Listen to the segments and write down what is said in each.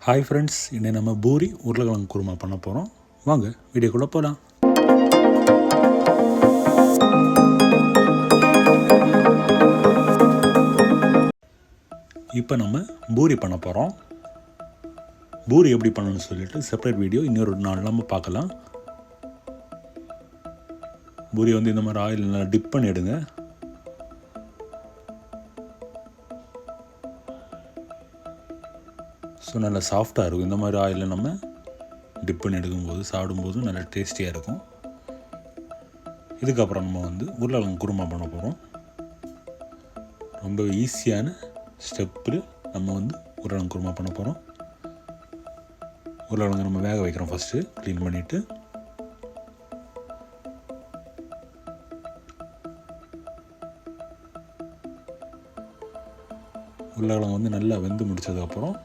Hi friends, இன்னைக்கு நம்ம பூரி உருளைக்கிழங்கு குருமா பண்ண போகிறோம். வாங்க வீடியோக்குள்ளே போகலாம். இப்போ நம்ம பூரி பண்ண போகிறோம். பூரி எப்படி பண்ணணும்னு சொல்லிட்டு செப்பரேட் வீடியோ இன்னொரு நாள் நம்ம பார்க்கலாம். பூரி வந்து இந்த மாதிரி ஆயில் நல்லா டிப் பண்ணி எடுங்க. ஸோ நல்லா சாஃப்டாக இருக்கும். இந்த மாதிரி ஆயிலில் நம்ம டிப் பண்ணி எடுக்கும்போது சாப்பிடும்போது நல்லா டேஸ்டியாக இருக்கும். இதுக்கப்புறம் நம்ம வந்து உருளைக்கிழங்கு குருமா பண்ண போகிறோம். ரொம்ப ஈஸியான ஸ்டெப்பில் நம்ம வந்து உருளைக்கிழங்கு குருமா பண்ண போகிறோம். உருளைக்கிழங்கு நம்ம வேக வைக்கிறோம். ஃபஸ்ட்டு க்ளீன் பண்ணிவிட்டு உருளைக்கிழங்கு வந்து நல்லா வெந்து முடித்ததுக்கப்புறம்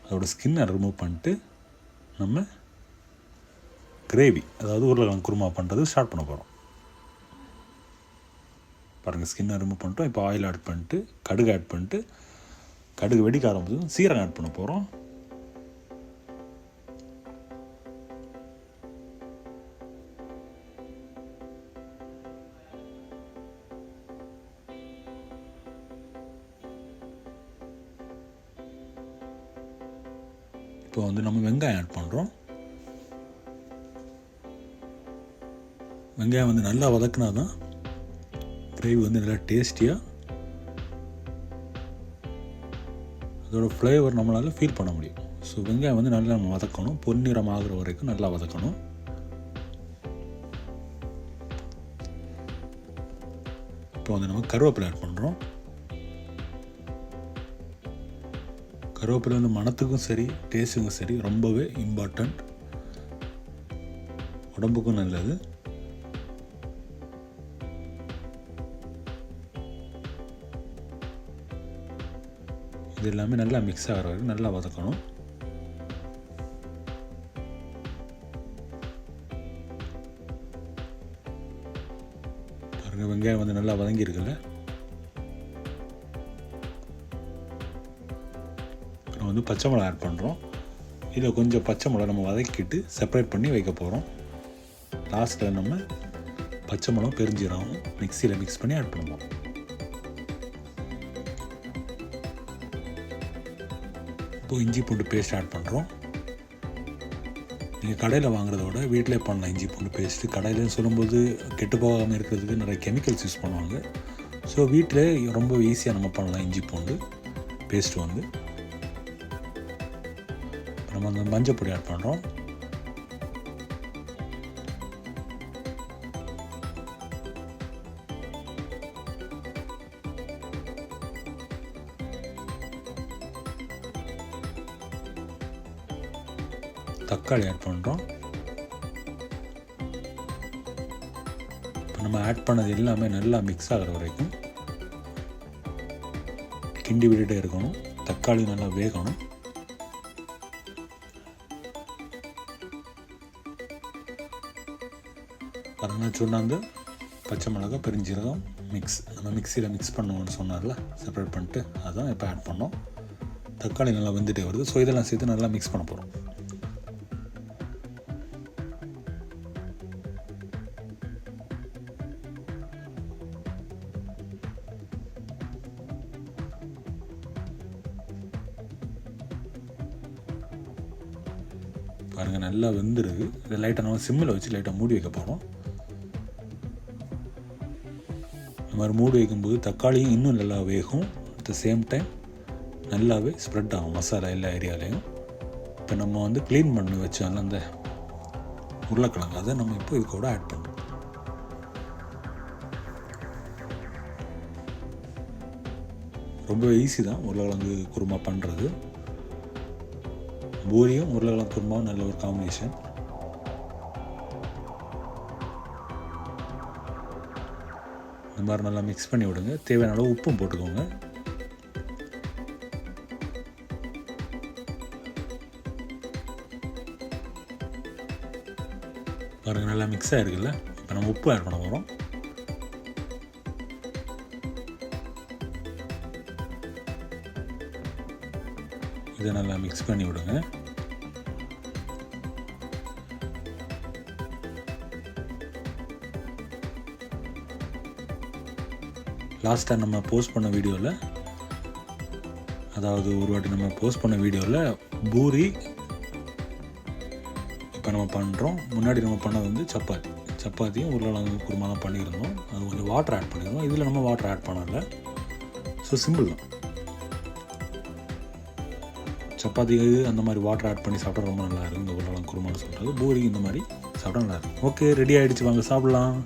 அதோடய ஸ்கின்னை ரிமூவ் பண்ணிட்டு நம்ம கிரேவி, அதாவது உருளைக்கிழங்கு குருமா பண்ணுறது ஸ்டார்ட் பண்ண போகிறோம். பாருங்கள், ஸ்கின்னை ரிமூவ் பண்ணிட்டோம். இப்போ ஆயில் ஆட் பண்ணிட்டு கடுகு ஆட் பண்ணிட்டு கடுகு வெடிக்க ஆரம்பிச்சதும் சீரகம் ஆட் பண்ண போகிறோம். இப்போ வந்து நம்ம வெங்காயம் ஆட் பண்ணுறோம். வெங்காயம் வந்து நல்லா வதக்கினா தான் கிரேவி வந்து நல்லா டேஸ்டியாக அதோடய ஃப்ளேவர் நம்மளால் ஃபீல் பண்ண முடியும். ஸோ வெங்காயம் வந்து நல்லா நம்ம வதக்கணும். பொன்னிறம் ஆகிற வரைக்கும் நல்லா வதக்கணும். இப்போ வந்து நம்ம கருவேப்பிலை ஆட் பண்ணுறோம். கருவேப்பிலை வந்து மணத்துக்கும் சரி டேஸ்ட்டுக்கும் சரி ரொம்பவே இம்பார்ட்டண்ட், உடம்புக்கும் நல்லது. இது எல்லாமே நல்லா மிக்ஸ் ஆகிற வரைக்கும் நல்லா வதக்கணும். பாருங்கள், வெங்காயம் வந்து நல்லா வதங்கியிருக்குல்ல. வந்து பச்சை மிளகா ஆட் பண்ணுறோம். இதில் கொஞ்சம் பச்சை மிளகா நம்ம வதக்கிட்டு செப்பரேட் பண்ணி வைக்க போகிறோம். லாஸ்ட்டில் நம்ம பச்சை மிளகா பெருஞ்சீரகம் மிக்சியில் மிக்ஸ் பண்ணி ஆட் பண்ணுவோம். இப்போது இஞ்சி பூண்டு பேஸ்ட் ஆட் பண்ணுறோம். நீங்கள் கடையில் வாங்குறத விட வீட்டிலே பண்ணலாம். இஞ்சி பூண்டு பேஸ்ட்டு கடையிலன்னு சொல்லும்போது கெட்டு போகாமல் இருக்கிறதுக்கு நிறைய கெமிக்கல்ஸ் யூஸ் பண்ணுவாங்க. ஸோ வீட்டிலே ரொம்ப ஈஸியாக நம்ம பண்ணலாம். இஞ்சி பூண்டு பேஸ்ட்டு வந்து நம்ம அந்த மஞ்சள் பொடி ஆட் பண்ணுறோம். தக்காளி ஆட் பண்ணுறோம். இப்போ நம்ம ஆட் பண்ணது எல்லாமே நல்லா மிக்ஸ் ஆகிற வரைக்கும் கிண்டி விட்டுட்டே இருக்கணும். தக்காளி நல்லா வேகணும். பாருங்கள், சுண்ணாம்பு, பச்சை மிளகா, பெருஞ்சீரகம் மிக்ஸ் நம்ம மிக்சியில் மிக்ஸ் பண்ணுவோம்னு சொன்னார்ல, செப்பரேட் பண்ணிட்டு அதான் இப்போ ஆட் பண்ணோம். தக்காளி நல்லா வெந்துட்டே வருது. ஸோ இதெல்லாம் சேர்த்து நல்லா மிக்ஸ் பண்ண போகிறோம். பாருங்கள், நல்லா வெந்துருக்கு. இதை லைட்டாக நம்ம சிம்மில் வச்சு லைட்டாக மூடி வைக்க போகிறோம். இந்த மாதிரி மூடி வைக்கும்போது தக்காளியும் இன்னும் நல்லா வேகும். அட் த சேம் டைம் நல்லாவே ஸ்ப்ரெட் ஆகும் மசாலா எல்லா ஏரியாலையும். இப்போ நம்ம வந்து க்ளீன் பண்ணி வச்சோம்ல அந்த உருளைக்கிழங்கு, அதை நம்ம இப்போ இது கூட ஆட் பண்ணுறோம். ரொம்ப ஈஸி தான் உருளைக்கிழங்கு குருமா பண்ணுறது. பூரியும் உருளைக்கிழங்கு குருமாவும் நல்ல ஒரு காம்பினேஷன். இந்த மாதிரி நல்லா மிக்ஸ் பண்ணி விடுங்க. தேவையான அளவு உப்பும் போட்டுக்கோங்க. பாருங்கள், நல்லா மிக்ஸ் ஆகிருக்குல்ல. இப்போ நம்ம உப்பு ஆட் பண்ண போகிறோம். இதை நல்லா மிக்ஸ் பண்ணி விடுங்க. லாஸ்ட்டாக நம்ம போஸ்ட் பண்ண வீடியோவில், அதாவது ஒரு வாட்டி நம்ம போஸ்ட் பண்ண வீடியோவில் பூரி இப்போ நம்ம பண்ணுறோம். முன்னாடி நம்ம பண்ணது வந்து சப்பாத்தியும் உருளைக்கிழங்கு குருமா தான் பண்ணியிருந்தோம். அது கொஞ்சம் வாட்டர் ஆட் பண்ணியிருந்தோம். இதில் நம்ம வாட்டர் ஆட் பண்ணலை. ஸோ சிம்பிள் தான். சப்பாத்தி அந்த மாதிரி வாட்டர் ஆட் பண்ணி சாப்பிட்டா ரொம்ப நல்லா இருக்கும். இந்த உருளைக்கிழங்கு குருமான்னு சொல்கிறது. பூரி இந்த மாதிரி சாப்பிட்டா நல்லா இருக்கும். ஓகே, ரெடி ஆகிடுச்சு, வாங்க சாப்பிட்லாம்.